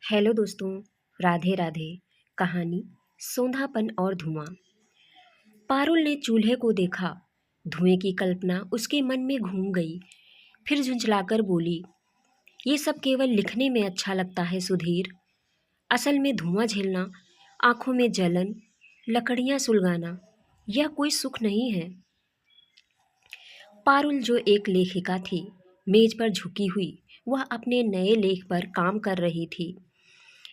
Hello दोस्तों। राधे राधे। कहानी सोंधापन और धुआं। पारुल ने चूल्हे को देखा। धुएं की कल्पना उसके मन में घूम गई। फिर झुंझलाकर बोली, ये सब केवल लिखने में अच्छा लगता है सुधीर। असल में धुआं झेलना, आंखों में जलन, लकड़ियां सुलगाना, यह कोई सुख नहीं है। पारुल जो एक लेखिका थी, मेज पर झुकी हुई वह अपने नए लेख पर काम कर रही थी।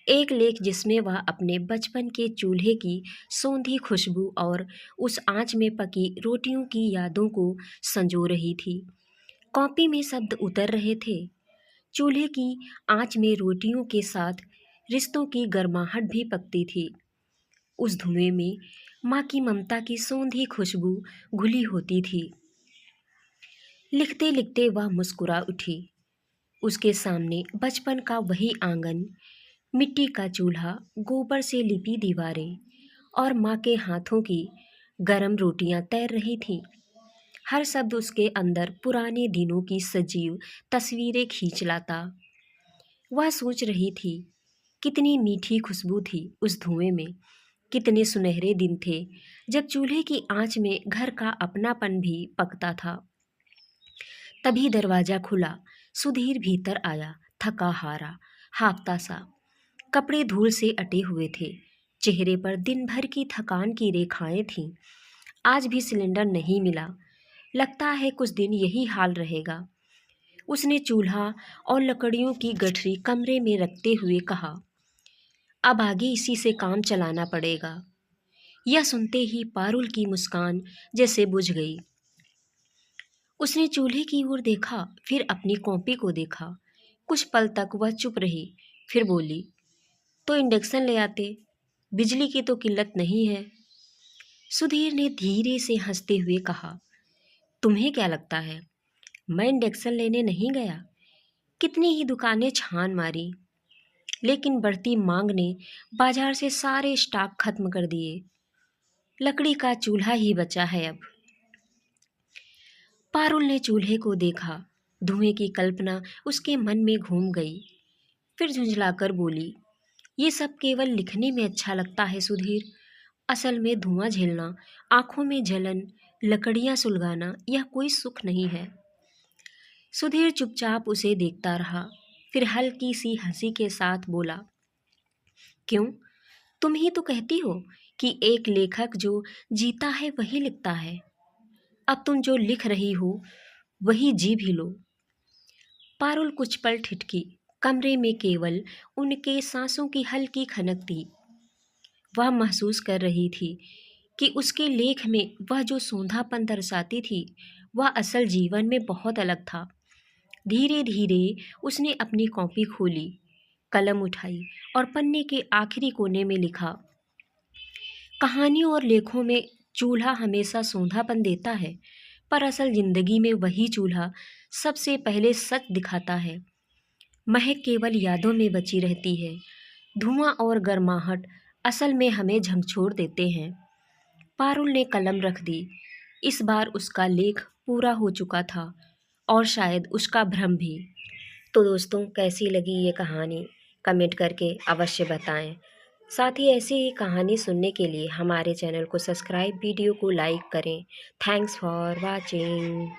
एक लेख जिसमें वह अपने बचपन के चूल्हे की सौंधी खुशबू और उस आंच में पकी रोटियों की यादों को संजो रही थी। कॉपी में शब्द उतर रहे थे। चूल्हे की आंच में रोटियों के साथ रिश्तों की गर्माहट भी पकती थी। उस धुएं में माँ की ममता की सौंधी खुशबू घुली होती थी। लिखते लिखते वह मुस्कुरा उठी। उसके सामने बचपन का वही आंगन, मिट्टी का चूल्हा, गोबर से लिपी दीवारें और माँ के हाथों की गरम रोटियां तैर रही थीं। हर शब्द उसके अंदर पुराने दिनों की सजीव तस्वीरें खींच लाता। वह सोच रही थी, कितनी मीठी खुशबू थी उस धुएं में। कितने सुनहरे दिन थे जब चूल्हे की आंच में घर का अपनापन भी पकता था। तभी दरवाजा खुला। सुधीर भीतर आया, थका हारा, हांफता सा। कपड़े धूल से अटे हुए थे। चेहरे पर दिन भर की थकान की रेखाएं थीं। आज भी सिलेंडर नहीं मिला। लगता है कुछ दिन यही हाल रहेगा। उसने चूल्हा और लकड़ियों की गठरी कमरे में रखते हुए कहा, अब आगे इसी से काम चलाना पड़ेगा। यह सुनते ही पारुल की मुस्कान जैसे बुझ गई। उसने चूल्हे की ओर देखा, फिर अपनी कॉपी को देखा। कुछ पल तक वह चुप रही, फिर बोली, तो इंडक्शन ले आते, बिजली की तो किल्लत नहीं है। सुधीर ने धीरे से हंसते हुए कहा, तुम्हें क्या लगता है मैं इंडक्शन लेने नहीं गया? कितनी ही दुकानें छान मारी, लेकिन बढ़ती मांग ने बाजार से सारे स्टॉक खत्म कर दिए। लकड़ी का चूल्हा ही बचा है अब। पारुल ने चूल्हे को देखा। धुएं की कल्पना उसके मन में घूम गई। फिर झुंझलाकर बोली, ये सब केवल लिखने में अच्छा लगता है सुधीर। असल में धुआं झेलना, आंखों में जलन, लकड़ियां सुलगाना, यह कोई सुख नहीं है। सुधीर चुपचाप उसे देखता रहा। फिर हल्की सी हंसी के साथ बोला, क्यों? तुम ही तो कहती हो कि एक लेखक जो जीता है वही लिखता है। अब तुम जो लिख रही हो वही जी भी लो। पारुल कुछ पल ठिठकी। कमरे में केवल उनके सांसों की हल्की खनक थी। वह महसूस कर रही थी कि उसके लेख में वह जो सोंधापन दर्शाती थी वह असल जीवन में बहुत अलग था। धीरे धीरे उसने अपनी कॉपी खोली, कलम उठाई और पन्ने के आखिरी कोने में लिखा, कहानियों और लेखों में चूल्हा हमेशा सोंधापन देता है, पर असल जिंदगी में वही चूल्हा सबसे पहले सच दिखाता है। महक केवल यादों में बची रहती है। धुआं और गर्माहट असल में हमें झकझोर देते हैं। पारुल ने कलम रख दी। इस बार उसका लेख पूरा हो चुका था और शायद उसका भ्रम भी। तो दोस्तों, कैसी लगी ये कहानी कमेंट करके अवश्य बताएं। साथ ही ऐसी ही कहानी सुनने के लिए हमारे चैनल को सब्सक्राइब, वीडियो को लाइक करें। Thanks for watching.